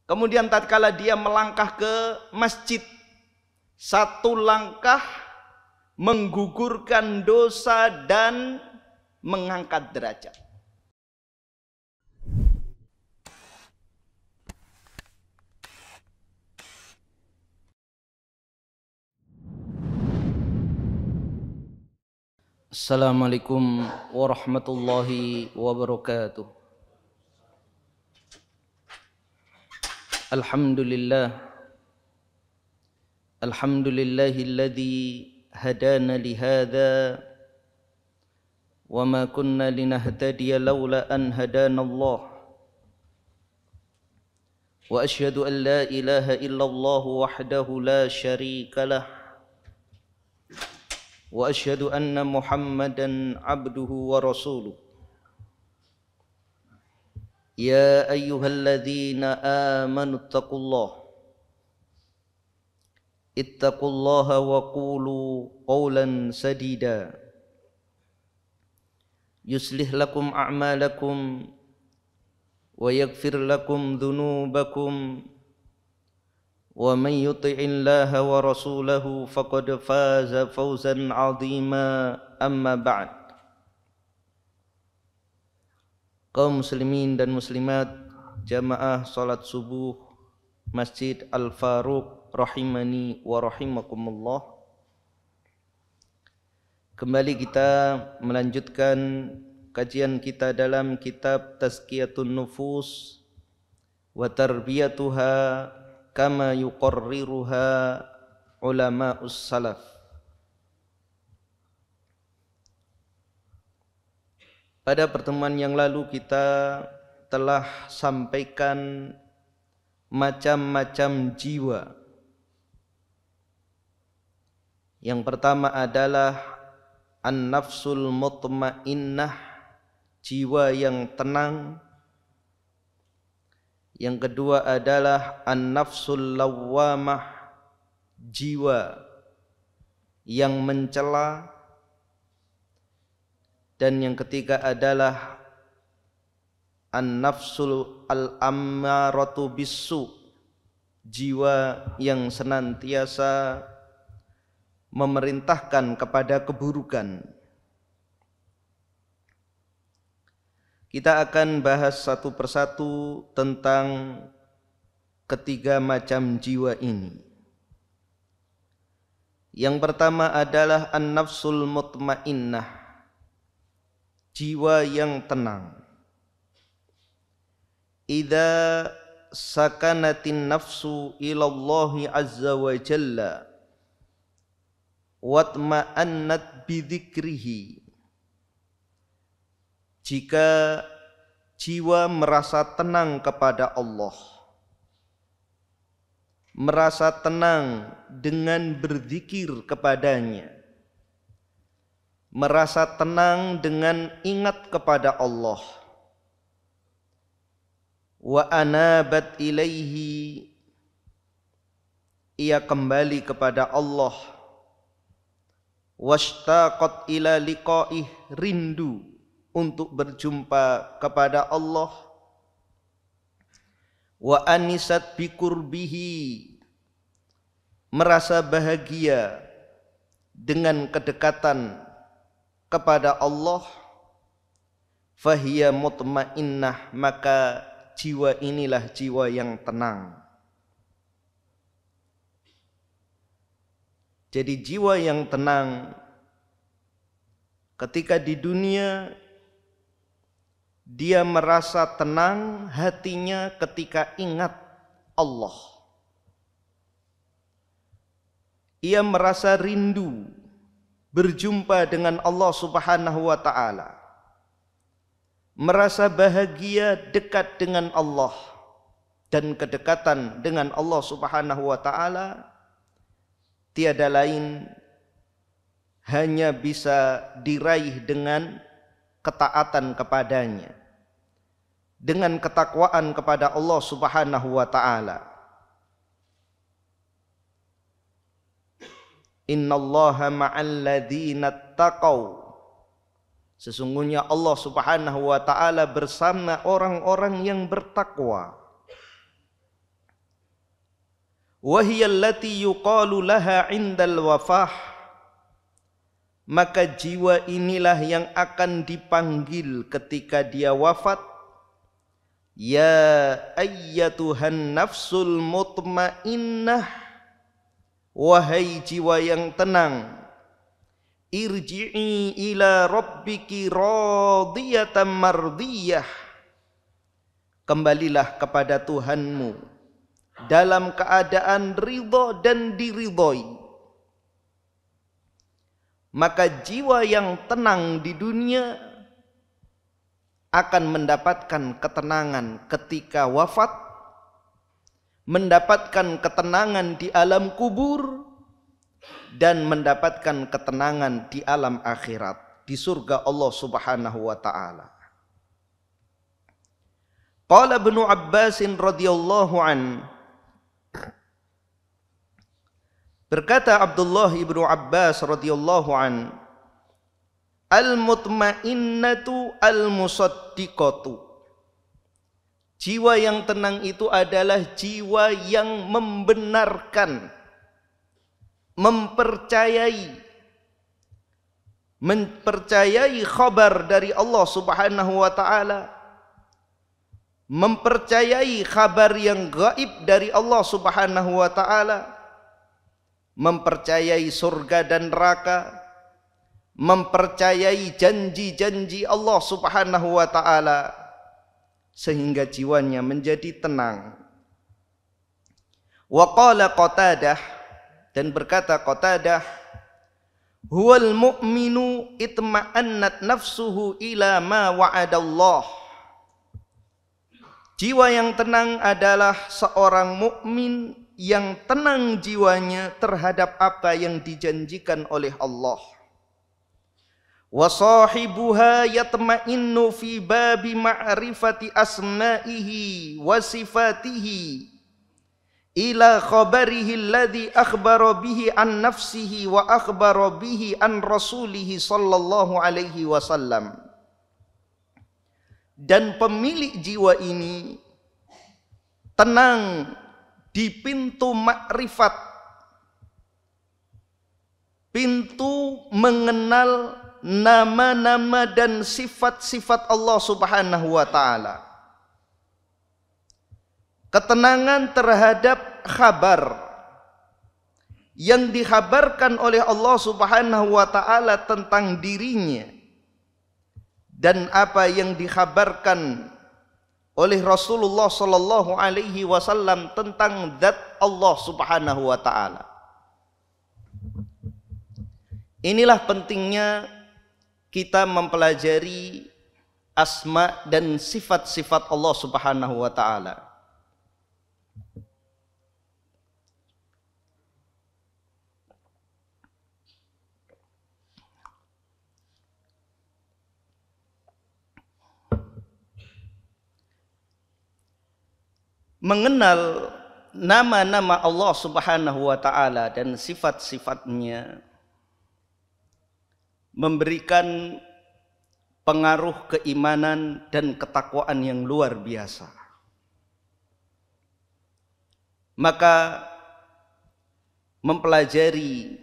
Kemudian tatkala dia melangkah ke masjid, satu langkah menggugurkan dosa dan mengangkat derajat. Assalamualaikum warahmatullahi wabarakatuh. Alhamdulillahilladzi hadana lihada wa ma kunna linahtadiya laula an hadanallah. Wa asyhadu an la ilaha illallah wahdahu la syarika lah. Wa asyhadu anna Muhammadan abduhu wa rasuluh. Ya ayyuhalladzina amanu ittaqullaha wa qulu qawlan sadida yuslih lakum a'malakum wa yaghfir lakum dhunubakum wa man yuti'illaha wa rasulahu faqad faza fawzan 'azima. Amma ba'd. Kaum muslimin dan muslimat jamaah salat subuh Masjid Al-Faruq rahimani wa rahimakumullah. Kembali kita melanjutkan kajian kita dalam kitab Tazkiyatun Nufus wa Tarbiyatuha kama yuqarriruha ulama'us salaf. Pada pertemuan yang lalu kita telah sampaikan macam-macam jiwa. Yang pertama adalah an-nafsul mutmainnah, jiwa yang tenang. Yang kedua adalah an-nafsul lawwamah, jiwa yang mencela. Dan yang ketiga adalah an-nafsul al-ammaratu bisu, jiwa yang senantiasa memerintahkan kepada keburukan. Kita akan bahas satu persatu tentang ketiga macam jiwa ini. Yang pertama adalah an-nafsul mutmainnah, jiwa yang tenang. Idza sakanatin nafsu ilallahi azza wa jalla watma'annat bidzikrihi, jika jiwa merasa tenang kepada Allah, merasa tenang dengan berzikir kepadanya, merasa tenang dengan ingat kepada Allah, wa anabat ilaihi, ia kembali kepada Allah, washtaqat ila liqa'ih, rindu untuk berjumpa kepada Allah, wa anisat biqurbihi, merasa bahagia dengan kedekatan kepada Allah, fahiya mutmainnah, maka jiwa inilah jiwa yang tenang. Jadi jiwa yang tenang ketika di dunia dia merasa tenang hatinya ketika ingat Allah. Ia merasa rindu berjumpa dengan Allah Subhanahu wa ta'ala, merasa bahagia dekat dengan Allah, dan kedekatan dengan Allah Subhanahu wa ta'ala tiada lain hanya bisa diraih dengan ketaatan kepadanya, dengan ketakwaan kepada Allah Subhanahu wa ta'ala. Innallaha ma'al ladzina taqaw, sesungguhnya Allah Subhanahu wa ta'ala bersama orang-orang yang bertakwa. wa hiya allati yuqalu laha 'indal wafah, maka jiwa inilah yang akan dipanggil ketika dia wafat, ya ayyatuhan nafsul mutmainnah, wahai jiwa yang tenang, irji'i ila rabbiki radiyatan mardiyah, kembalilah kepada Tuhanmu dalam keadaan ridha dan diridhoi. Maka jiwa yang tenang di dunia akan mendapatkan ketenangan ketika wafat, mendapatkan ketenangan di alam kubur, dan mendapatkan ketenangan di alam akhirat, di surga Allah Subhanahu wa ta'ala. Qala Ibnu Abbas radhiyallahu an, berkata Abdullah ibnu Abbas radhiyallahu an, al-mutmainnatu al-musaddiqatu, jiwa yang tenang itu adalah jiwa yang membenarkan, mempercayai khabar dari Allah Subhanahu wa ta'ala, mempercayai kabar yang gaib dari Allah Subhanahu wa ta'ala, mempercayai surga dan neraka, mempercayai janji-janji Allah Subhanahu wa ta'ala, sehingga jiwanya menjadi tenang. Wa qala Qatadah, dan berkata Qatadah, huwal mu'minu itma'annat nafsuhu ila ma wa'adallah, jiwa yang tenang adalah seorang mukmin yang tenang jiwanya terhadap apa yang dijanjikan oleh Allah. Wa sahibuha yatma'innu fi babi ma'rifati asma'ihi wa sifatihi ila khabarihi alladhi akhbara bihi an nafsihi wa akhbara bihi an rasulihi sallallahu alaihi wasallam. Dan pemilik jiwa ini tenang di pintu makrifat, pintu mengenal nama-nama dan sifat-sifat Allah Subhanahu wa ta'ala. Ketenangan terhadap kabar yang dikhabarkan oleh Allah Subhanahu wa ta'ala tentang dirinya, dan apa yang dikhabarkan oleh Rasulullah sallallahu alaihi wasallam tentang zat Allah Subhanahu wa ta'ala. Inilah pentingnya kita mempelajari asma dan sifat-sifat Allah Subhanahu wa ta'ala. Mengenal nama-nama Allah Subhanahu wa ta'ala dan sifat-sifatnya memberikan pengaruh keimanan dan ketakwaan yang luar biasa. Maka mempelajari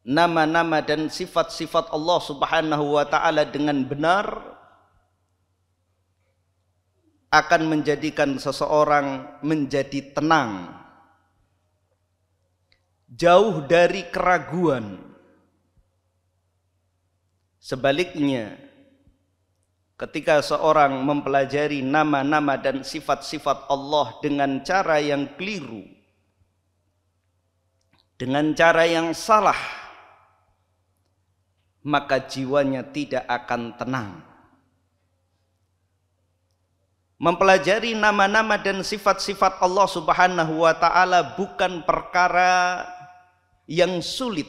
nama-nama dan sifat-sifat Allah Subhanahu wa ta'ala dengan benar akan menjadikan seseorang menjadi tenang, jauh dari keraguan. Sebaliknya, ketika seorang mempelajari nama-nama dan sifat-sifat Allah dengan cara yang keliru, dengan cara yang salah, maka jiwanya tidak akan tenang. Mempelajari nama-nama dan sifat-sifat Allah Subhanahu wa ta'ala bukan perkara yang sulit.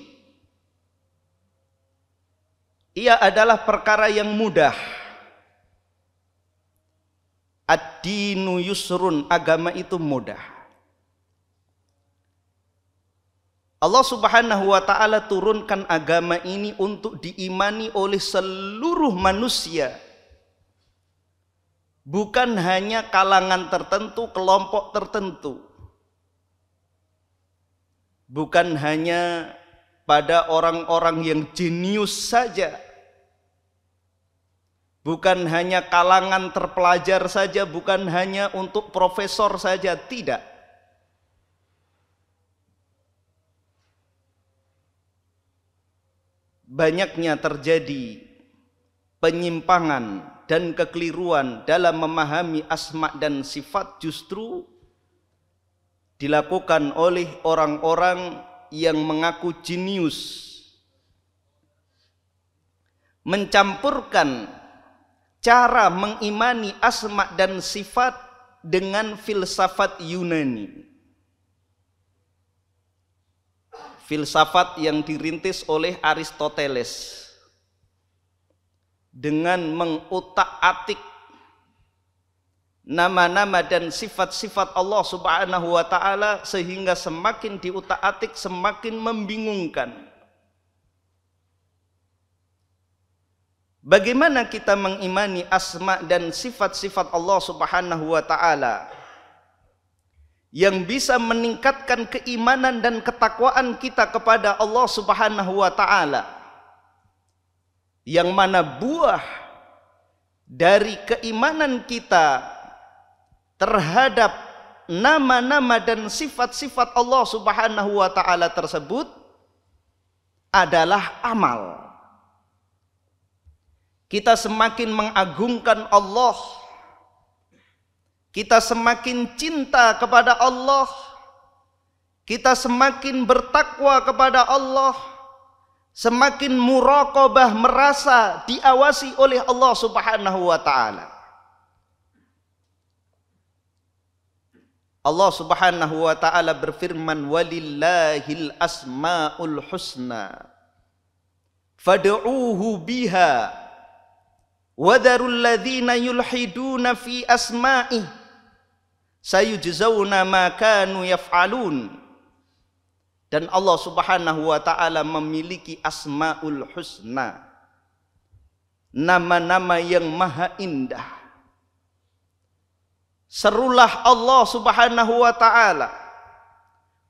Ia adalah perkara yang mudah. Ad-dinu yusrun, agama itu mudah. Allah Subhanahu wa ta'ala turunkan agama ini untuk diimani oleh seluruh manusia. Bukan hanya kalangan tertentu, kelompok tertentu. bukan hanya pada orang-orang yang jenius saja, bukan hanya kalangan terpelajar saja, bukan hanya untuk profesor saja, tidak. Banyaknya terjadi penyimpangan dan kekeliruan dalam memahami asma dan sifat justru dilakukan oleh orang-orang yang mengaku jenius, mencampurkan cara mengimani asma dan sifat dengan filsafat Yunani. Filsafat yang dirintis oleh Aristoteles dengan mengutak-atik nama-nama dan sifat-sifat Allah Subhanahu wa ta'ala, sehingga semakin diutak-atik semakin membingungkan. Bagaimana kita mengimani asma dan sifat-sifat Allah Subhanahu wa ta'ala yang bisa meningkatkan keimanan dan ketakwaan kita kepada Allah Subhanahu wa ta'ala, yang mana buah dari keimanan kita terhadap nama-nama dan sifat-sifat Allah Subhanahu wa ta'ala tersebut adalah amal. Kita semakin mengagungkan Allah, kita semakin cinta kepada Allah, kita semakin bertakwa kepada Allah, semakin muraqabah, merasa diawasi oleh Allah Subhanahu wa ta'ala. Allah Subhanahu wa ta'ala berfirman, walillahil asma'ul husna fad'uuhu biha wadarul ladzina yulhiduna fi asma'ih sayujzauna ma kanu yaf'alun. Dan Allah Subhanahu wa ta'ala memiliki asma'ul husna, nama-nama yang maha indah. Serulah Allah Subhanahu wa ta'ala,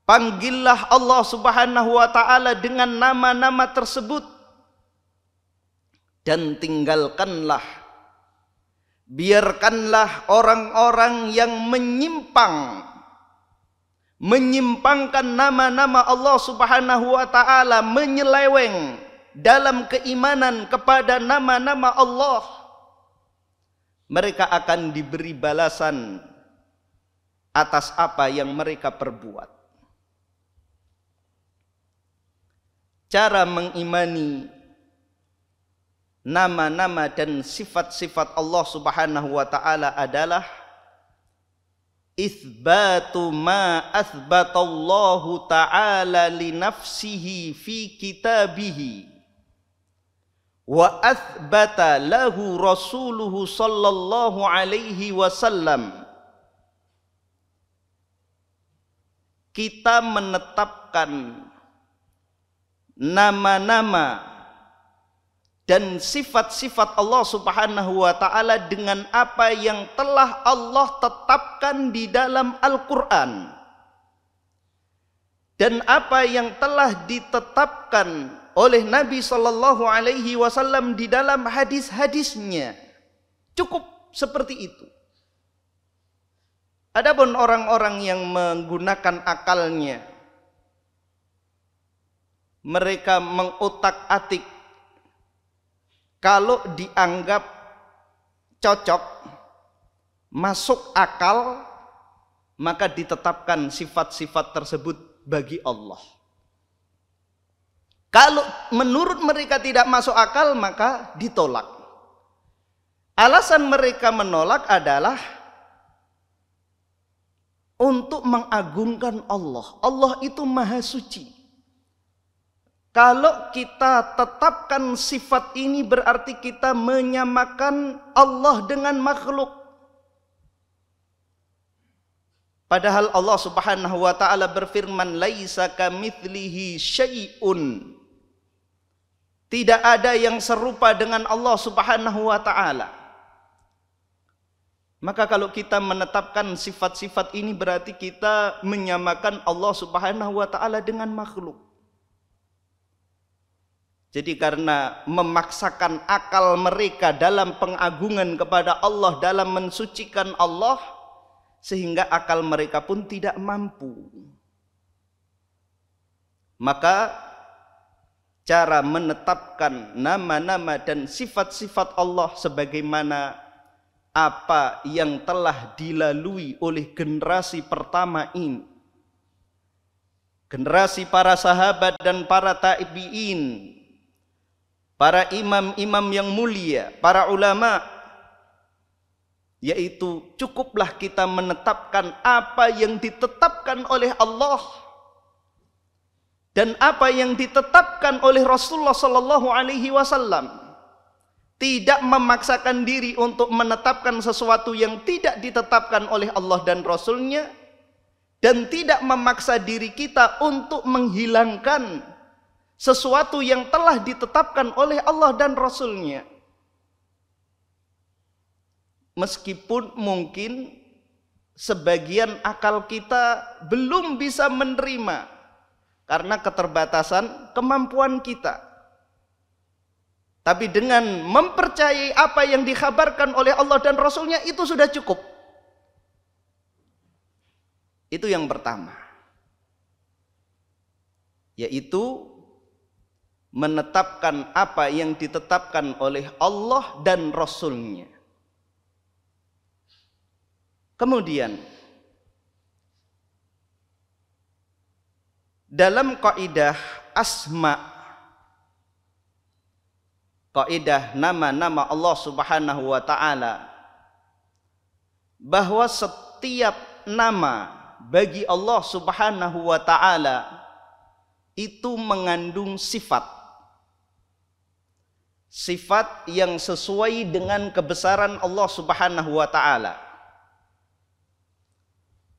panggillah Allah Subhanahu wa ta'ala dengan nama-nama tersebut, dan tinggalkanlah, biarkanlah orang-orang yang menyimpangkan nama-nama Allah Subhanahu wa ta'ala, menyeleweng dalam keimanan kepada nama-nama Allah. Mereka akan diberi balasan atas apa yang mereka perbuat. Cara mengimani nama-nama dan sifat-sifat Allah Subhanahu wa ta'ala adalah itsbatu ma atsbatallahu ta'ala li nafsihi fi kitabihi wa atsbata lahu rasuluhu sallallahu alaihi wasallam. Kita menetapkan nama-nama dan sifat-sifat Allah Subhanahu wa ta'ala dengan apa yang telah Allah tetapkan di dalam Al-Quran, dan apa yang telah ditetapkan oleh Nabi Sallallahu Alaihi Wasallam di dalam hadis-hadisnya. Cukup seperti itu. Adapun orang-orang yang menggunakan akalnya, mereka mengutak-atik, kalau dianggap cocok, masuk akal, maka ditetapkan sifat-sifat tersebut bagi Allah. Kalau menurut mereka tidak masuk akal, maka ditolak. Alasan mereka menolak adalah untuk mengagungkan Allah. Allah itu maha suci. Kalau kita tetapkan sifat ini, berarti kita menyamakan Allah dengan makhluk. Padahal Allah Subhanahu wa ta'ala berfirman, laisa kamitslihi syai'un. Tidak ada yang serupa dengan Allah Subhanahu wa ta'ala. Maka kalau kita menetapkan sifat-sifat ini berarti kita menyamakan Allah Subhanahu wa taala dengan makhluk. Jadi karena memaksakan akal mereka dalam pengagungan kepada Allah, dalam mensucikan Allah, sehingga akal mereka pun tidak mampu. Maka cara menetapkan nama-nama dan sifat-sifat Allah sebagaimana apa yang telah dilalui oleh generasi pertama ini, generasi para sahabat dan para tabi'in, para imam-imam yang mulia, para ulama, yaitu cukuplah kita menetapkan apa yang ditetapkan oleh Allah dan apa yang ditetapkan oleh Rasulullah sallallahu alaihi wasallam. Tidak memaksakan diri untuk menetapkan sesuatu yang tidak ditetapkan oleh Allah dan Rasulnya, dan tidak memaksa diri kita untuk menghilangkan sesuatu yang telah ditetapkan oleh Allah dan Rasulnya. Meskipun mungkin sebagian akal kita belum bisa menerima karena keterbatasan kemampuan kita. Tapi dengan mempercayai apa yang dikhabarkan oleh Allah dan Rasulnya, itu sudah cukup. Itu yang pertama, yaitu menetapkan apa yang ditetapkan oleh Allah dan Rasulnya. Kemudian dalam kaidah asma, kaidah nama-nama Allah Subhanahu wa taala, bahwa setiap nama bagi Allah Subhanahu wa taala itu mengandung sifat yang sesuai dengan kebesaran Allah Subhanahu wa taala.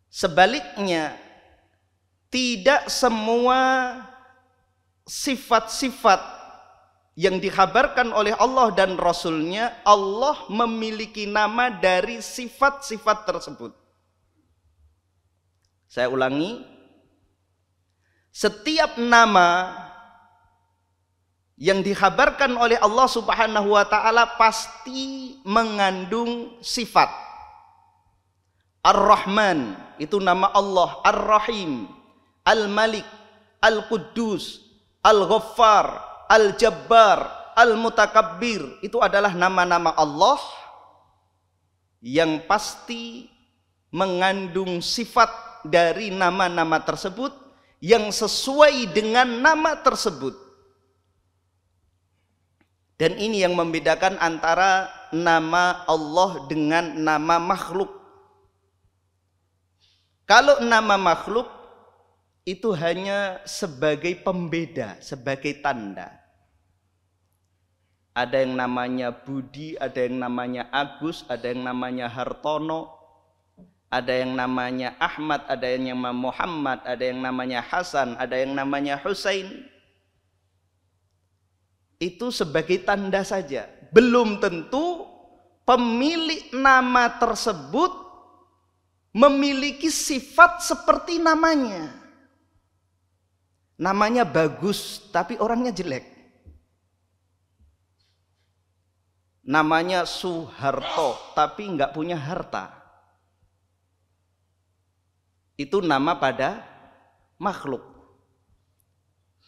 Sebaliknya, tidak semua sifat-sifat yang dikhabarkan oleh Allah dan Rasulnya, Allah memiliki nama dari sifat-sifat tersebut. Saya ulangi, setiap nama yang dikhabarkan oleh Allah Subhanahu wa taala pasti mengandung sifat. Ar-Rahman itu nama Allah, Ar-Rahim, Al-Malik, Al-Quddus, Al-Ghaffar, Al-Jabbar, Al-Mutakabbir, itu adalah nama-nama Allah yang pasti mengandung sifat dari nama-nama tersebut yang sesuai dengan nama tersebut. Dan ini yang membedakan antara nama Allah dengan nama makhluk. Kalau nama makhluk itu hanya sebagai pembeda, sebagai tanda. Ada yang namanya Budi, ada yang namanya Agus, ada yang namanya Hartono, ada yang namanya Ahmad, ada yang namanya Muhammad, ada yang namanya Hasan, ada yang namanya Husain. Itu sebagai tanda saja. Belum tentu pemilik nama tersebut memiliki sifat seperti namanya. Namanya bagus, tapi orangnya jelek. Namanya Soeharto, tapi nggak punya harta. Itu nama pada makhluk.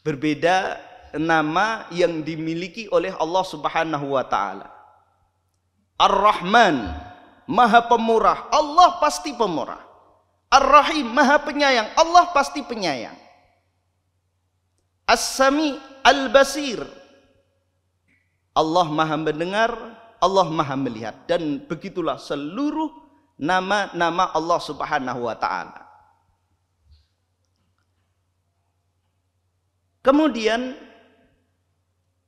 Berbeda nama yang dimiliki oleh Allah Subhanahu wa taala. Ar-Rahman, Maha Pemurah, Allah pasti pemurah. Ar-Rahim, Maha Penyayang, Allah pasti penyayang. As-Sami, Al-Basir, Allah Maha mendengar, Allah Maha melihat. Dan begitulah seluruh nama-nama Allah Subhanahu wa taala. Kemudian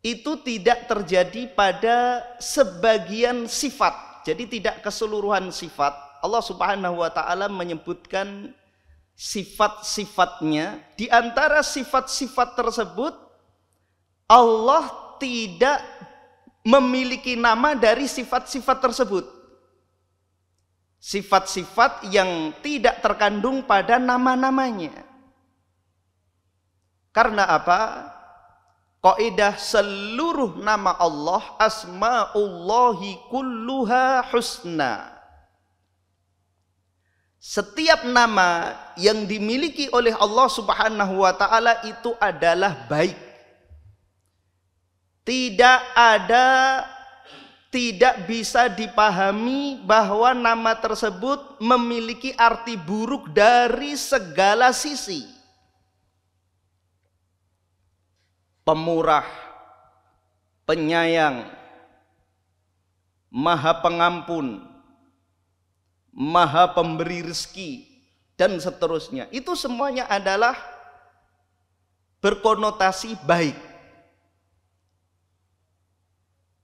itu tidak terjadi pada sebagian sifat. Jadi tidak keseluruhan sifat. Allah Subhanahu wa taala menyebutkan sifat-sifatnya. Di antara sifat-sifat tersebut, Allah tidak memiliki nama dari sifat-sifat tersebut. sifat-sifat yang tidak terkandung pada nama-namanya. Karena apa? Kaidah seluruh nama Allah asmaullahi kulluha husna. Setiap nama yang dimiliki oleh Allah Subhanahu wa taala itu adalah baik. Tidak bisa dipahami bahwa nama tersebut memiliki arti buruk dari segala sisi. Pemurah, penyayang, maha pengampun, maha pemberi rezeki, dan seterusnya. Itu semuanya adalah berkonotasi baik.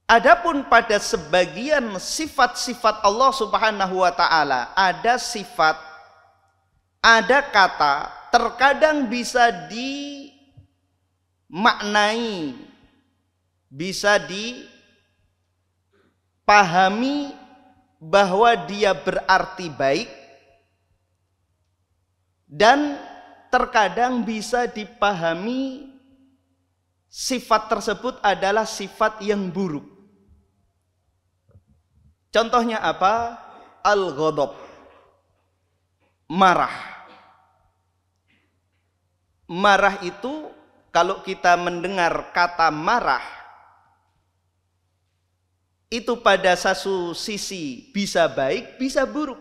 Adapun pada sebagian sifat-sifat Allah Subhanahu wa taala, ada sifat, ada kata, terkadang bisa dimaknai, bisa dipahami bahwa dia berarti baik, dan terkadang bisa dipahami sifat tersebut adalah sifat yang buruk. Contohnya apa? Al-ghadab, marah. Marah itu, kalau kita mendengar kata marah, itu pada satu sisi bisa baik, bisa buruk.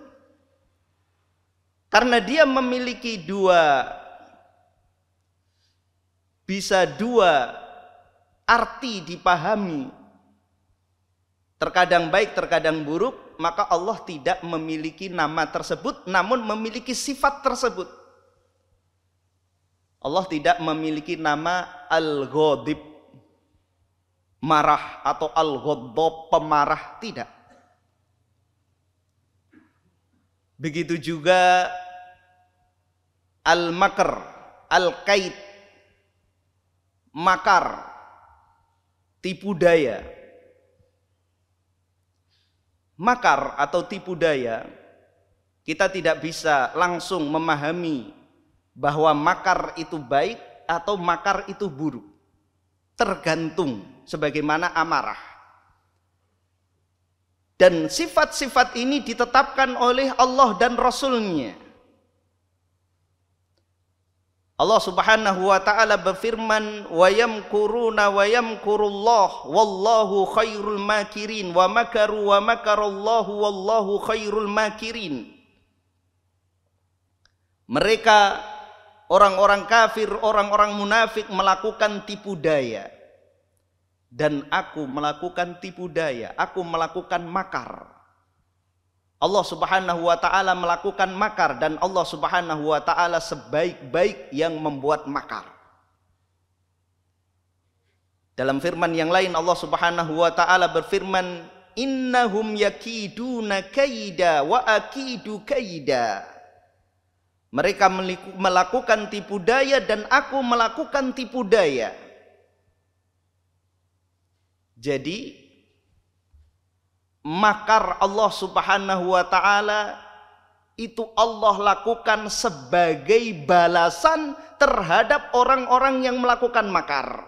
Karena dia memiliki dua arti dipahami. Terkadang baik, terkadang buruk, maka Allah tidak memiliki nama tersebut, namun memiliki sifat tersebut. Allah tidak memiliki nama Al-Ghadib, marah, atau Al-Ghadab, pemarah, tidak. Begitu juga Al-Makr, Al-Kaid, makar, tipu daya. Makar atau tipu daya, kita tidak bisa langsung memahami bahwa makar itu baik atau makar itu buruk. Tergantung sebagaimana amarah. Dan sifat-sifat ini ditetapkan oleh Allah dan Rasul-Nya. Allah Subhanahu wa taala berfirman, wa yamkuruna wa yamkurullah wallahu khairul makirin, wa makaru wa makarallahu wallahu khairul makirin. Mereka, orang-orang kafir, orang-orang munafik, melakukan tipu daya, dan aku melakukan tipu daya, aku melakukan makar. Allah Subhanahu wa taala melakukan makar, dan Allah Subhanahu wa taala sebaik-baik yang membuat makar. Dalam firman yang lain Allah Subhanahu wa taala berfirman, innahum yakiduna kaida wa akidu kaida. Mereka melakukan tipu daya dan aku melakukan tipu daya. Jadi makar Allah Subhanahu wa taala itu Allah lakukan sebagai balasan terhadap orang-orang yang melakukan makar.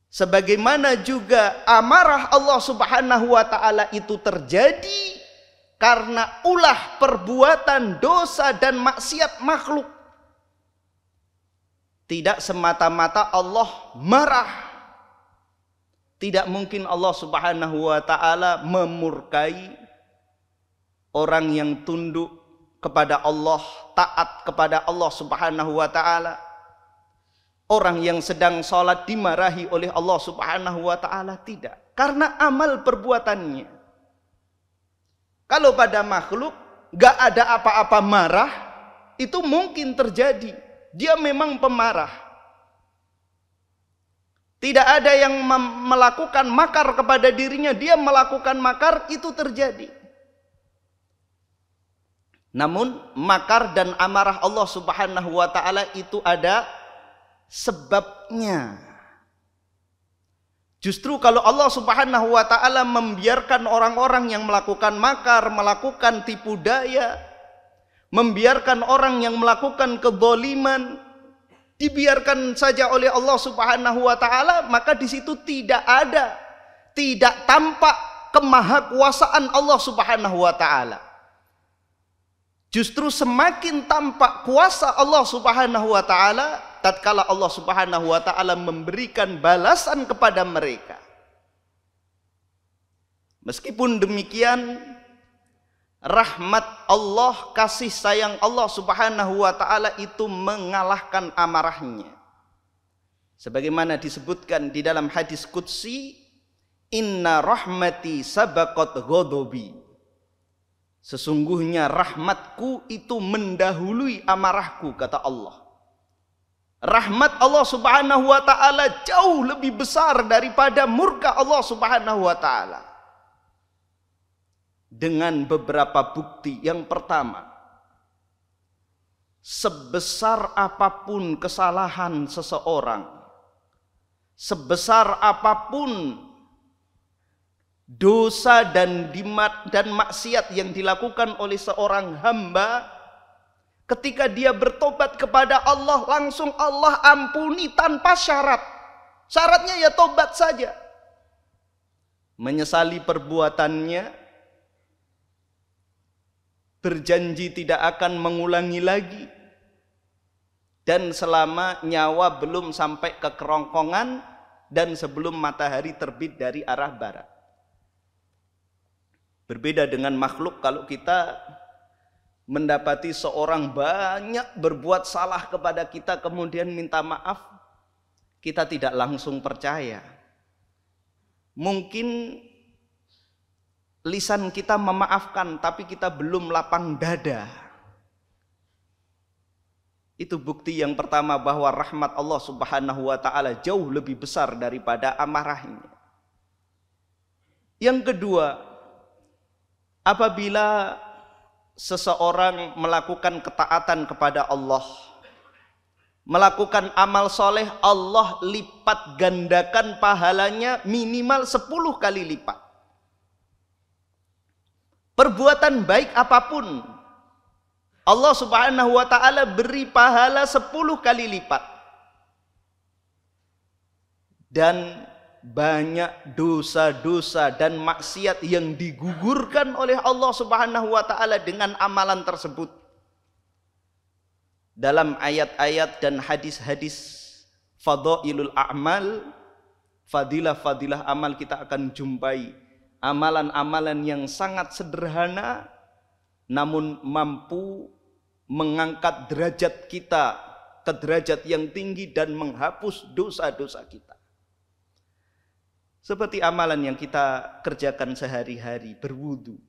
Sebagaimana juga amarah Allah Subhanahu wa taala itu terjadi karena ulah perbuatan dosa dan maksiat makhluk. Tidak semata-mata Allah marah. Tidak mungkin Allah Subhanahu wa taala memurkai orang yang tunduk kepada Allah, taat kepada Allah Subhanahu wa taala. Orang yang sedang sholat dimarahi oleh Allah Subhanahu wa taala, tidak. Karena amal perbuatannya. Kalau pada makhluk gak ada apa-apa marah, itu mungkin terjadi. Dia memang pemarah. Tidak ada yang melakukan makar kepada dirinya, dia melakukan makar, itu terjadi. Namun makar dan amarah Allah Subhanahu wa taala itu ada sebabnya. Justru kalau Allah Subhanahu wa ta'ala membiarkan orang-orang yang melakukan makar, melakukan tipu daya, membiarkan orang yang melakukan kezaliman, dibiarkan saja oleh Allah Subhanahu wa ta'ala, maka di situ tidak tampak kemahakuasaan Allah Subhanahu wa ta'ala. Justru semakin tampak kuasa Allah Subhanahu wa ta'ala tatkala Allah Subhanahu wa ta'ala memberikan balasan kepada mereka. Meskipun demikian, rahmat Allah, kasih sayang Allah Subhanahu wa ta'ala itu mengalahkan amarahnya. Sebagaimana disebutkan di dalam hadis qudsi, inna rahmati sabaqat ghadabi. Sesungguhnya rahmatku itu mendahului amarahku, kata Allah. Rahmat Allah Subhanahu wa ta'ala jauh lebih besar daripada murka Allah Subhanahu wa ta'ala. Dengan beberapa bukti. Yang pertama, sebesar apapun kesalahan seseorang, sebesar apapun dosa dan maksiat yang dilakukan oleh seorang hamba, ketika dia bertobat kepada Allah, langsung Allah ampuni tanpa syarat. Syaratnya ya tobat saja. Menyesali perbuatannya, berjanji tidak akan mengulangi lagi, dan selama nyawa belum sampai ke kerongkongan dan sebelum matahari terbit dari arah barat. Berbeda dengan makhluk, kalau kita mendapati seorang banyak berbuat salah kepada kita kemudian minta maaf, kita tidak langsung percaya. Mungkin lisan kita memaafkan, tapi kita belum lapang dada. Itu bukti yang pertama bahwa rahmat Allah Subhanahu wa ta'ala jauh lebih besar daripada amarahnya. Yang kedua, apabila seseorang melakukan ketaatan kepada Allah, melakukan amal soleh, Allah lipat gandakan pahalanya minimal 10 kali lipat. Perbuatan baik apapun, Allah Subhanahu wa ta'ala beri pahala 10 kali lipat. Dan banyak dosa-dosa dan maksiat yang digugurkan oleh Allah Subhanahu wa ta'ala dengan amalan tersebut. Dalam ayat-ayat dan hadis-hadis fadailul a'mal, fadilah-fadilah amal, kita akan jumpai amalan-amalan yang sangat sederhana namun mampu mengangkat derajat kita ke derajat yang tinggi dan menghapus dosa-dosa kita. Seperti amalan yang kita kerjakan sehari-hari, berwudu.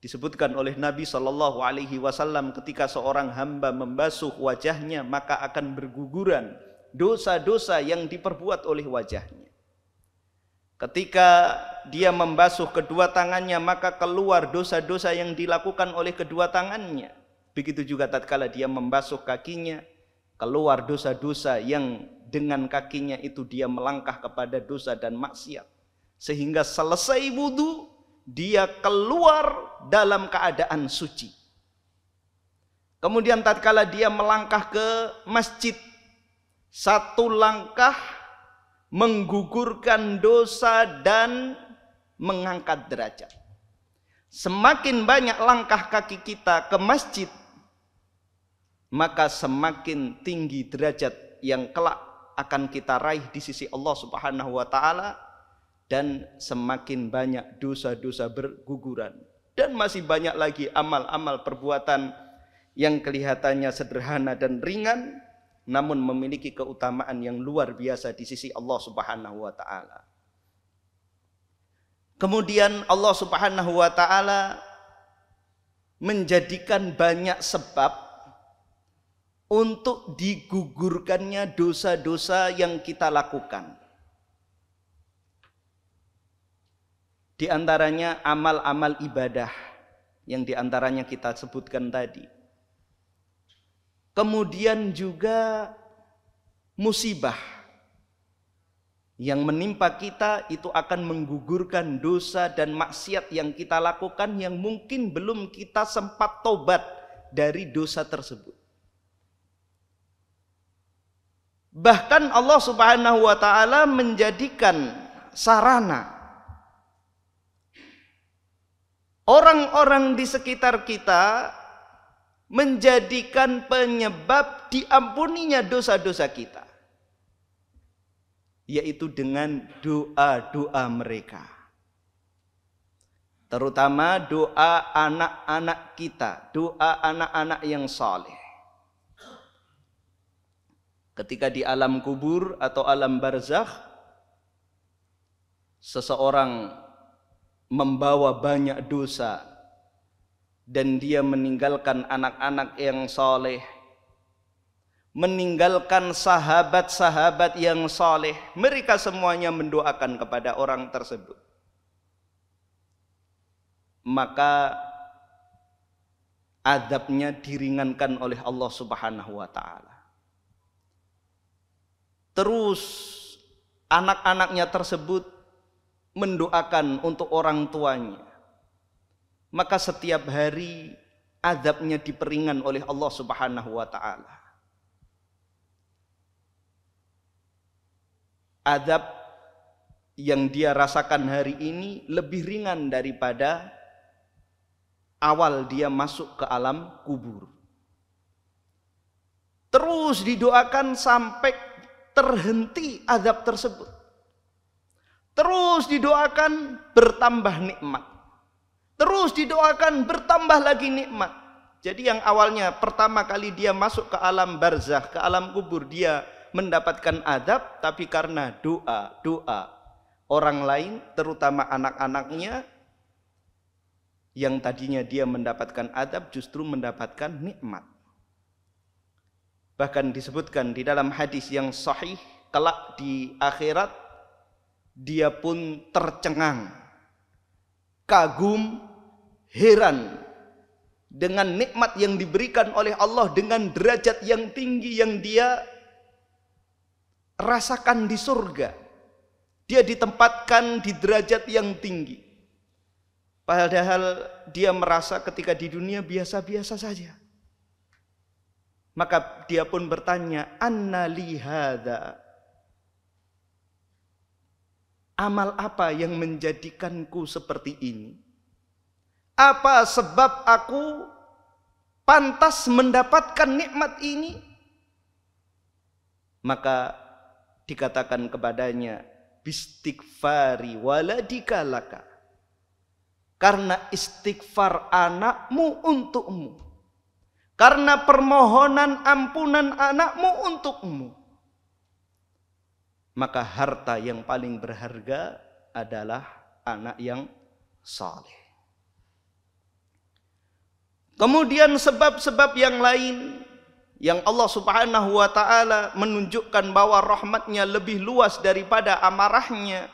Disebutkan oleh Nabi SAW, ketika seorang hamba membasuh wajahnya, maka akan berguguran dosa-dosa yang diperbuat oleh wajahnya. Ketika dia membasuh kedua tangannya, maka keluar dosa-dosa yang dilakukan oleh kedua tangannya. Begitu juga tatkala dia membasuh kakinya, keluar dosa-dosa yang dengan kakinya itu dia melangkah kepada dosa dan maksiat. Sehingga selesai wudu, dia keluar dalam keadaan suci. Kemudian tatkala dia melangkah ke masjid, satu langkah menggugurkan dosa dan mengangkat derajat. Semakin banyak langkah kaki kita ke masjid, maka semakin tinggi derajat yang kelak akan kita raih di sisi Allah Subhanahu wa ta'ala, dan semakin banyak dosa-dosa berguguran. Dan masih banyak lagi amal-amal perbuatan yang kelihatannya sederhana dan ringan, namun memiliki keutamaan yang luar biasa di sisi Allah Subhanahu wa ta'ala. Kemudian Allah Subhanahu wa ta'ala menjadikan banyak sebab untuk digugurkannya dosa-dosa yang kita lakukan. Di antaranya amal-amal ibadah yang di antaranya kita sebutkan tadi. Kemudian juga musibah. Yang menimpa kita itu akan menggugurkan dosa dan maksiat yang kita lakukan yang mungkin belum kita sempat tobat dari dosa tersebut. Bahkan Allah Subhanahu wa taala menjadikan sarana orang-orang di sekitar kita, menjadikan penyebab diampuninya dosa-dosa kita, yaitu dengan doa-doa mereka, terutama doa anak-anak kita, doa anak-anak yang saleh. Ketika di alam kubur atau alam barzakh, seseorang membawa banyak dosa dan dia meninggalkan anak-anak yang saleh, meninggalkan sahabat-sahabat yang saleh, mereka semuanya mendoakan kepada orang tersebut. Maka azabnya diringankan oleh Allah Subhanahu wa taala. Terus anak-anaknya tersebut mendoakan untuk orang tuanya. Maka setiap hari azabnya diperingan oleh Allah Subhanahu wa taala. Azab yang dia rasakan hari ini lebih ringan daripada awal dia masuk ke alam kubur. Terus didoakan sampai terhenti azab tersebut. Terus didoakan bertambah nikmat. Terus didoakan bertambah lagi nikmat. Jadi yang awalnya pertama kali dia masuk ke alam barzakh, ke alam kubur, dia mendapatkan azab, tapi karena doa orang lain, terutama anak-anaknya, yang tadinya dia mendapatkan azab justru mendapatkan nikmat. Bahkan disebutkan di dalam hadis yang sahih, kelak di akhirat dia pun tercengang, kagum, heran dengan nikmat yang diberikan oleh Allah, dengan derajat yang tinggi yang dia rasakan di surga. Dia ditempatkan di derajat yang tinggi, padahal dia merasa ketika di dunia biasa-biasa saja. Maka dia pun bertanya, anna li hadza, amal apa yang menjadikanku seperti ini? Apa sebab aku pantas mendapatkan nikmat ini? Maka dikatakan kepadanya, bistighfari waladika laka, karena istighfar anakmu untukmu, karena permohonan ampunan anakmu untukmu. Maka harta yang paling berharga adalah anak yang saleh. Kemudian sebab-sebab yang lain yang Allah Subhanahu wa taala menunjukkan bahwa rahmatnya lebih luas daripada amarahnya,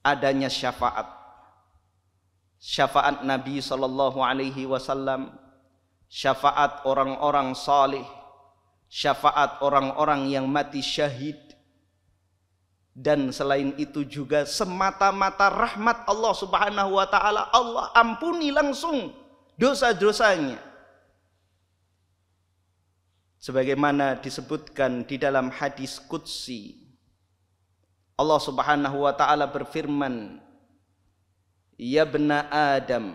adanya syafaat. Syafaat Nabi sallallahu alaihi wasallam, syafaat orang-orang saleh, syafaat orang-orang yang mati syahid, dan selain itu juga semata-mata rahmat Allah Subhanahu wa taala, Allah ampuni langsung dosa-dosanya. Sebagaimana disebutkan di dalam hadis qudsi, Allah Subhanahu wa taala berfirman, ya bna Adam,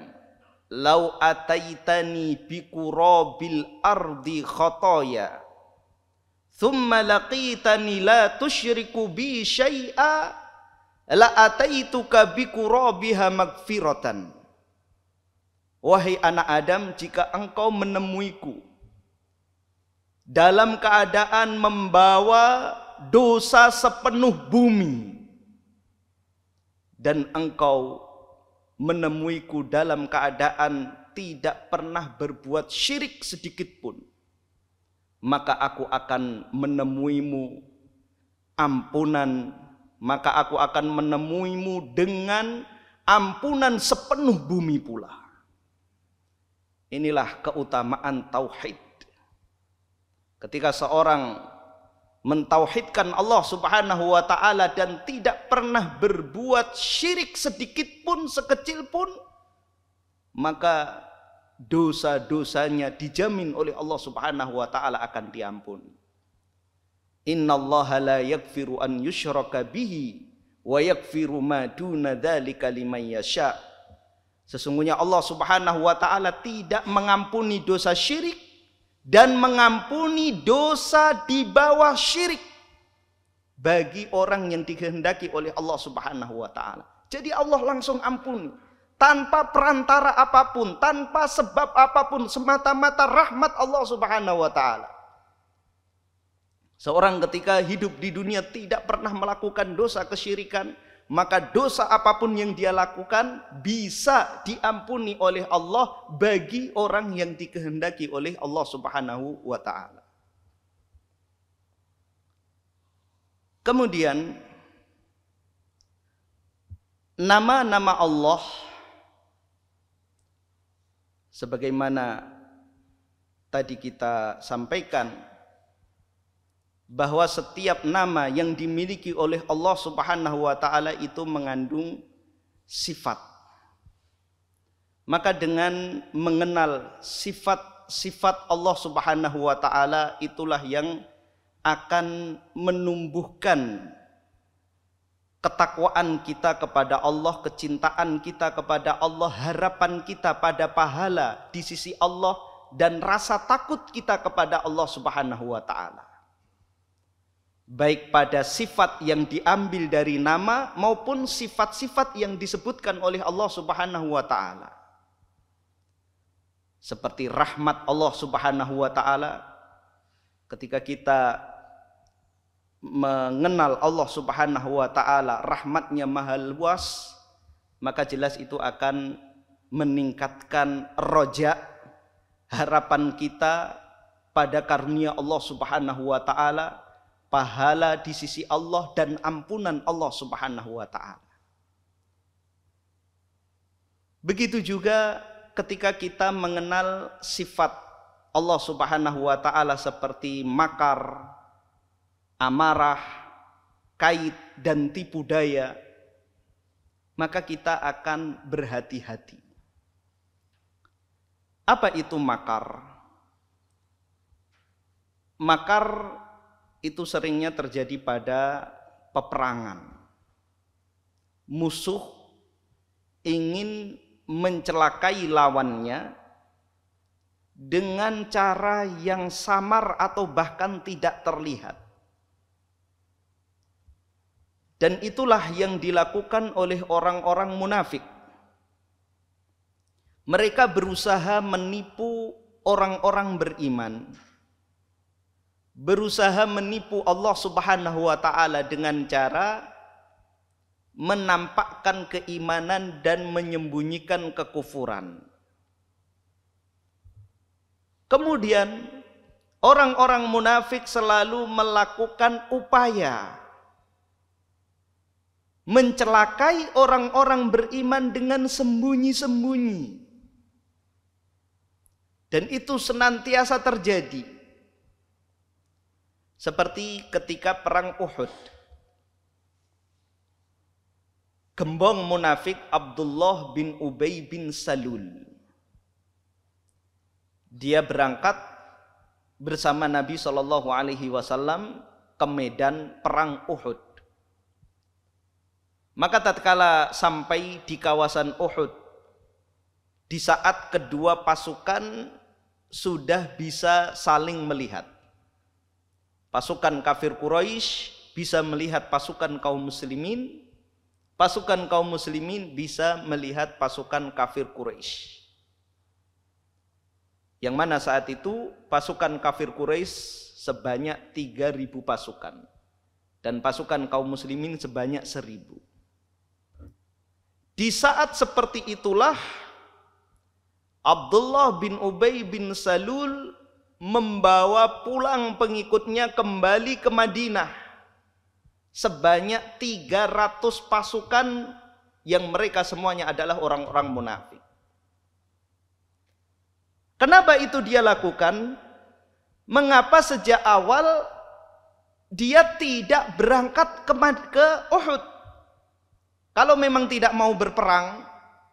lau ataitani biqurabil ardi khotoya, thumma laqitani la tusyriku bi syai'a, la ataituka biqurabiha magfiratan. Wahai anak Adam, jika engkau menemuiku dalam keadaan membawa dosa sepenuh bumi, dan engkau menemuiku dalam keadaan tidak pernah berbuat syirik sedikit pun, maka aku akan menemuimu ampunan, maka aku akan menemuimu dengan ampunan sepenuh bumi pula. Inilah keutamaan tauhid. Ketika seorang mentauhidkan Allah Subhanahu wa taala dan tidak pernah berbuat syirik sedikit pun, sekecil pun, maka dosa-dosanya dijamin oleh Allah Subhanahu wa taala akan diampuni. Innallaha la yaghfiru an yushraka bihi wa yaghfiru ma duna dzalika liman yasha. Sesungguhnya Allah Subhanahu wa taala tidak mengampuni dosa syirik dan mengampuni dosa di bawah syirik bagi orang yang dikehendaki oleh Allah Subhanahu wa taala. Jadi Allah langsung ampuni tanpa perantara apapun, tanpa sebab apapun, semata-mata rahmat Allah Subhanahu wa taala. Seorang ketika hidup di dunia tidak pernah melakukan dosa kesyirikan, maka dosa apapun yang dia lakukan bisa diampuni oleh Allah bagi orang yang dikehendaki oleh Allah Subhanahu wa taala. Kemudian nama-nama Allah sebagaimana tadi kita sampaikan bahwa setiap nama yang dimiliki oleh Allah Subhanahu wa taala itu mengandung sifat. Maka dengan mengenal sifat-sifat Allah Subhanahu wa taala itulah yang akan menumbuhkan ketakwaan kita kepada Allah, kecintaan kita kepada Allah, harapan kita pada pahala di sisi Allah, dan rasa takut kita kepada Allah Subhanahu wa taala. Baik pada sifat yang diambil dari nama maupun sifat-sifat yang disebutkan oleh Allah Subhanahu wa taala. Seperti rahmat Allah Subhanahu wa taala, ketika kita mengenal Allah Subhanahu wa taala, rahmatnya maha luas, maka jelas itu akan meningkatkan roja, harapan kita pada karunia Allah Subhanahu wa taala, pahala di sisi Allah dan ampunan Allah Subhanahu wa taala. Begitu juga ketika kita mengenal sifat Allah Subhanahu wa taala seperti makar, amarah, kait, dan tipu daya, maka kita akan berhati-hati. Apa itu makar? Makar itu seringnya terjadi pada peperangan. Musuh ingin mencelakai lawannya dengan cara yang samar atau bahkan tidak terlihat. Dan itulah yang dilakukan oleh orang-orang munafik. Mereka berusaha menipu orang-orang beriman, berusaha menipu Allah Subhanahu wa taala dengan cara menampakkan keimanan dan menyembunyikan kekufuran. Kemudian orang-orang munafik selalu melakukan upaya mencelakai orang-orang beriman dengan sembunyi-sembunyi. Dan itu senantiasa terjadi. Seperti ketika perang Uhud. Gembong munafik Abdullah bin Ubay bin Salul, dia berangkat bersama Nabi SAW ke medan perang Uhud. Maka tatkala sampai di kawasan Uhud, di saat kedua pasukan sudah bisa saling melihat, pasukan kafir Quraisy bisa melihat pasukan kaum muslimin, pasukan kaum muslimin bisa melihat pasukan kafir Quraisy. Yang mana saat itu pasukan kafir Quraisy sebanyak 3.000 pasukan dan pasukan kaum muslimin sebanyak 1.000. Di saat seperti itulah Abdullah bin Ubay bin Salul membawa pulang pengikutnya kembali ke Madinah sebanyak 300 pasukan yang mereka semuanya adalah orang-orang munafik. Kenapa itu dia lakukan? Mengapa sejak awal dia tidak berangkat ke Uhud. Kalau memang tidak mau berperang,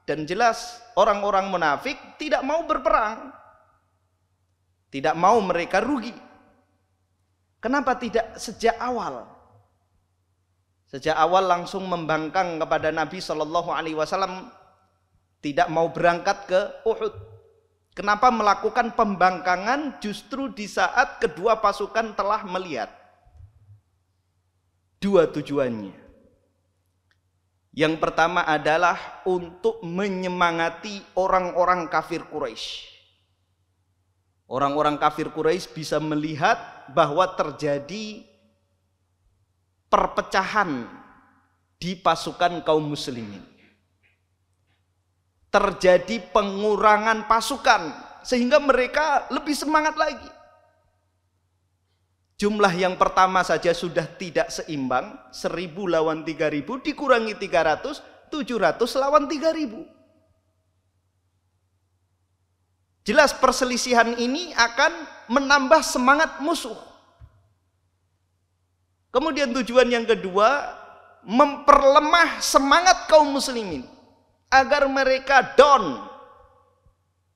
dan jelas orang-orang munafik tidak mau berperang, tidak mau mereka rugi. Kenapa tidak sejak awal? Sejak awal langsung membangkang kepada Nabi Shallallahu Alaihi Wasallam, tidak mau berangkat ke Uhud. Kenapa melakukan pembangkangan justru di saat kedua pasukan telah melihat? Dua tujuannya. Yang pertama adalah untuk menyemangati orang-orang kafir Quraisy. Orang-orang kafir Quraisy bisa melihat bahwa terjadi perpecahan di pasukan kaum muslimin. Terjadi pengurangan pasukan sehingga mereka lebih semangat lagi. Jumlah yang pertama saja sudah tidak seimbang, 1000 lawan 3000 dikurangi 300, 700 lawan 3000. Jelas perselisihan ini akan menambah semangat musuh. Kemudian tujuan yang kedua, memperlemah semangat kaum muslimin agar mereka down.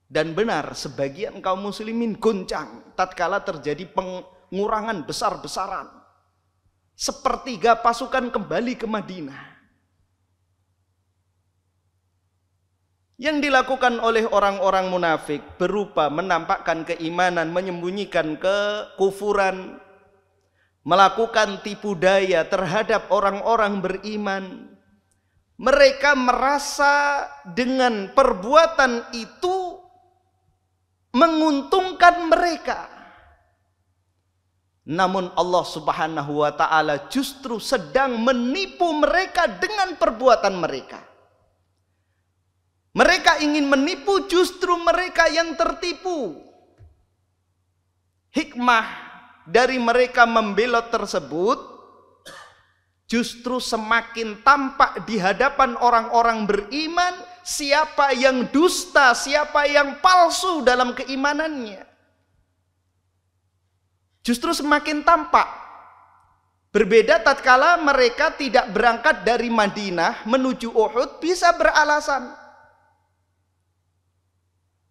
Dan benar, sebagian kaum muslimin goncang tatkala terjadi pengurangan besar-besaran. Sepertiga pasukan kembali ke Madinah. Yang dilakukan oleh orang-orang munafik berupa menampakkan keimanan, menyembunyikan kekufuran, melakukan tipu daya terhadap orang-orang beriman. Mereka merasa dengan perbuatan itu menguntungkan mereka. Namun Allah Subhanahu wa ta'ala justru sedang menipu mereka dengan perbuatan mereka. Mereka ingin menipu, justru mereka yang tertipu. Hikmah dari mereka membelot tersebut justru semakin tampak di hadapan orang-orang beriman siapa yang dusta, siapa yang palsu dalam keimanannya. Justru semakin tampak. Berbeda tatkala mereka tidak berangkat dari Madinah menuju Uhud bisa beralasan,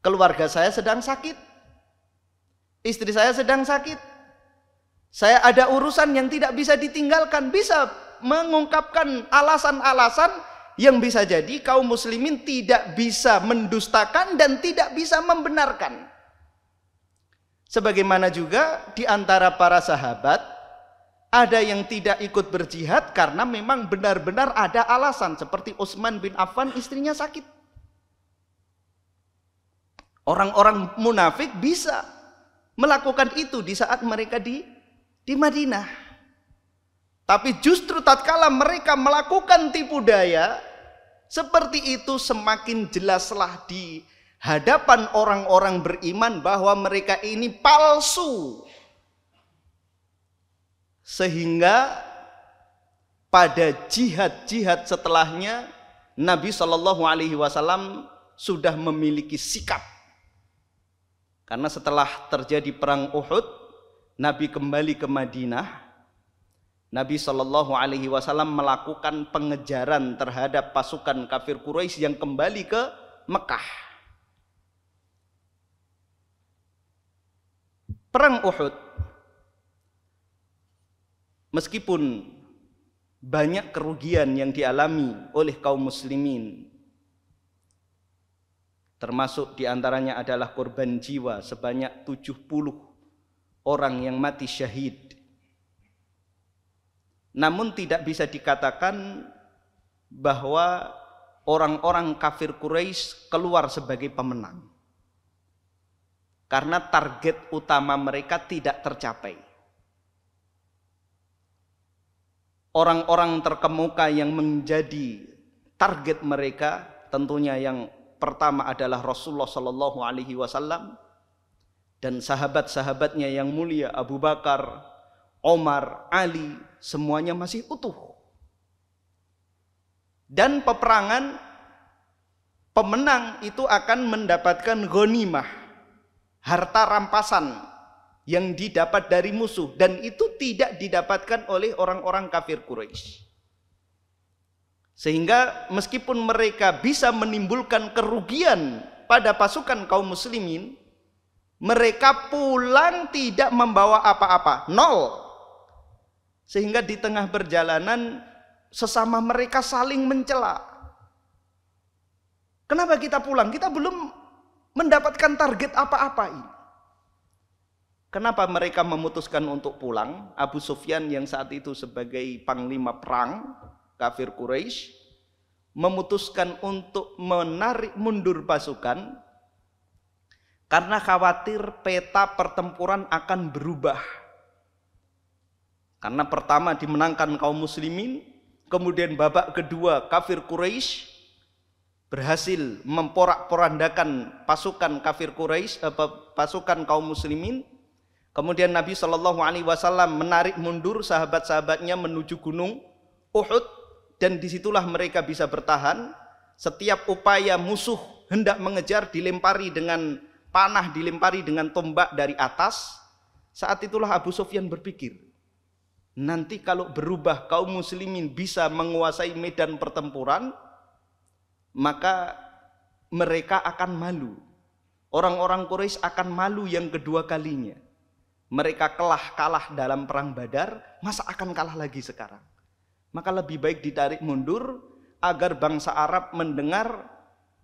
keluarga saya sedang sakit, istri saya sedang sakit, saya ada urusan yang tidak bisa ditinggalkan. Bisa mengungkapkan alasan-alasan yang bisa jadi kaum muslimin tidak bisa mendustakan dan tidak bisa membenarkan. Sebagaimana juga di antara para sahabat ada yang tidak ikut berjihad karena memang benar-benar ada alasan, seperti Utsman bin Affan, istrinya sakit. Orang-orang munafik bisa melakukan itu di saat mereka di Madinah. Tapi justru tatkala mereka melakukan tipu daya seperti itu, semakin jelaslah di hadapan orang-orang beriman bahwa mereka ini palsu. Sehingga pada jihad-jihad setelahnya Nabi Shallallahu Alaihi Wasallam sudah memiliki sikap. Karena setelah terjadi perang Uhud, Nabi kembali ke Madinah. Nabi Shallallahu Alaihi Wasallam melakukan pengejaran terhadap pasukan kafir Quraisy yang kembali ke Mekah. Perang Uhud, meskipun banyak kerugian yang dialami oleh kaum muslimin, termasuk diantaranya adalah korban jiwa sebanyak 70 orang yang mati syahid. Namun tidak bisa dikatakan bahwa orang-orang kafir Quraisy keluar sebagai pemenang. Karena target utama mereka tidak tercapai. Orang-orang terkemuka yang menjadi target mereka tentunya yang pertama adalah Rasulullah Shallallahu Alaihi Wasallam dan sahabat-sahabatnya yang mulia Abu Bakar, Omar, Ali, semuanya masih utuh. Dan peperangan, pemenang itu akan mendapatkan ghanimah, harta rampasan yang didapat dari musuh, dan itu tidak didapatkan oleh orang-orang kafir Quraisy. Sehingga meskipun mereka bisa menimbulkan kerugian pada pasukan kaum muslimin, mereka pulang tidak membawa apa-apa, nol. Sehingga di tengah perjalanan sesama mereka saling mencela. Kenapa kita pulang? Kita belum mendapatkan target apa-apa ini. Kenapa mereka memutuskan untuk pulang? Abu Sufyan yang saat itu sebagai panglima perang kafir Quraisy memutuskan untuk menarik mundur pasukan karena khawatir peta pertempuran akan berubah. Karena pertama dimenangkan kaum muslimin, kemudian babak kedua kafir Quraisy berhasil memporak-porandakan pasukan kafir Quraisy, pasukan kaum muslimin. Kemudian Nabi SAW menarik mundur sahabat-sahabatnya menuju gunung Uhud, dan disitulah mereka bisa bertahan. Setiap upaya musuh hendak mengejar dilempari dengan panah, dilempari dengan tombak dari atas. Saat itulah Abu Sufyan berpikir, nanti kalau berubah kaum muslimin bisa menguasai medan pertempuran, maka mereka akan malu. Orang-orang Quraisy akan malu yang kedua kalinya. Mereka kalah dalam perang Badar, masa akan kalah lagi sekarang? Maka lebih baik ditarik mundur agar bangsa Arab mendengar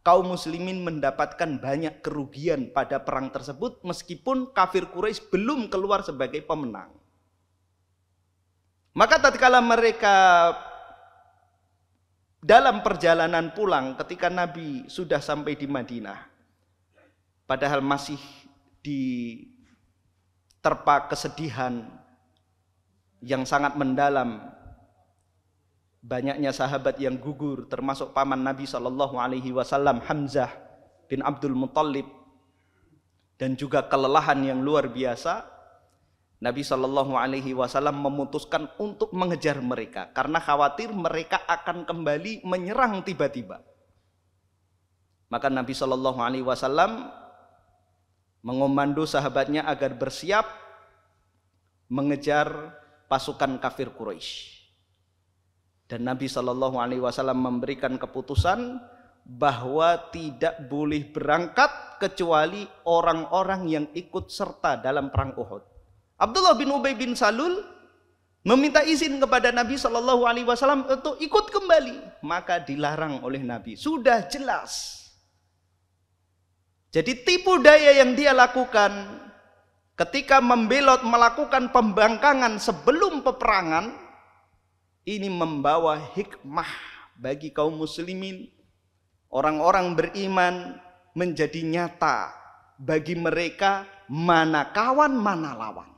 kaum muslimin mendapatkan banyak kerugian pada perang tersebut, meskipun kafir Quraisy belum keluar sebagai pemenang. Maka tatkala mereka dalam perjalanan pulang, ketika Nabi sudah sampai di Madinah, padahal masih diterpa kesedihan yang sangat mendalam, banyaknya sahabat yang gugur, termasuk paman Nabi SAW Hamzah bin Abdul Muttalib, dan juga kelelahan yang luar biasa. Nabi SAW memutuskan untuk mengejar mereka karena khawatir mereka akan kembali menyerang tiba-tiba. Maka Nabi SAW mengomando sahabatnya agar bersiap mengejar pasukan kafir Quraisy. Dan Nabi SAW memberikan keputusan bahwa tidak boleh berangkat kecuali orang-orang yang ikut serta dalam perang Uhud. Abdullah bin Ubay bin Salul meminta izin kepada Nabi SAW untuk ikut kembali, maka dilarang oleh Nabi. Sudah jelas. Jadi tipu daya yang dia lakukan ketika membelot melakukan pembangkangan sebelum peperangan, ini membawa hikmah bagi kaum muslimin. Orang-orang beriman menjadi nyata bagi mereka mana kawan mana lawan.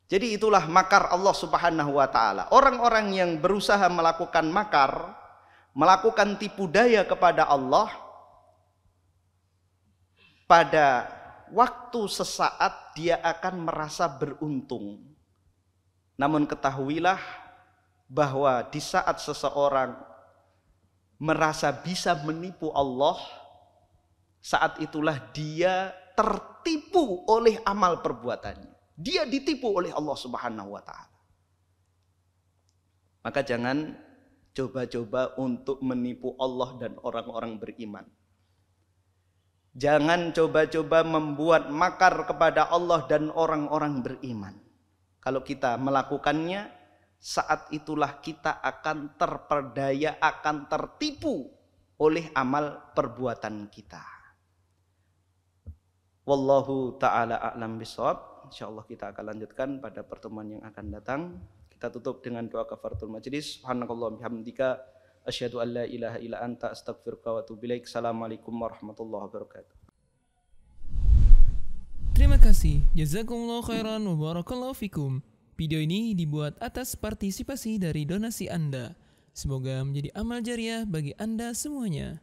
Jadi itulah makar Allah Subhanahu wa taala. Orang-orang yang berusaha melakukan makar, melakukan tipu daya kepada Allah, pada waktu sesaat dia akan merasa beruntung. Namun ketahuilah bahwa di saat seseorang merasa bisa menipu Allah, saat itulah dia tertipu oleh amal perbuatannya. Dia ditipu oleh Allah Subhanahu wa taala. Maka jangan coba-coba untuk menipu Allah dan orang-orang beriman. Jangan coba-coba membuat makar kepada Allah dan orang-orang beriman. Kalau kita melakukannya, saat itulah kita akan terperdaya, akan tertipu oleh amal perbuatan kita. Wallahu ta'ala a'lam bishawab. InsyaAllah kita akan lanjutkan pada pertemuan yang akan datang. Kita tutup dengan doa kafaratul majlis. Subhanakallahumma bihamdika asyhadu an la ilaha illa anta astaghfiruka wa atubu ilaik. Assalamualaikum warahmatullahi wabarakatuh. Terima kasih. Jazakumullah khairan wa barakallahu fikum. Video ini dibuat atas partisipasi dari donasi Anda. Semoga menjadi amal jariah bagi Anda semuanya.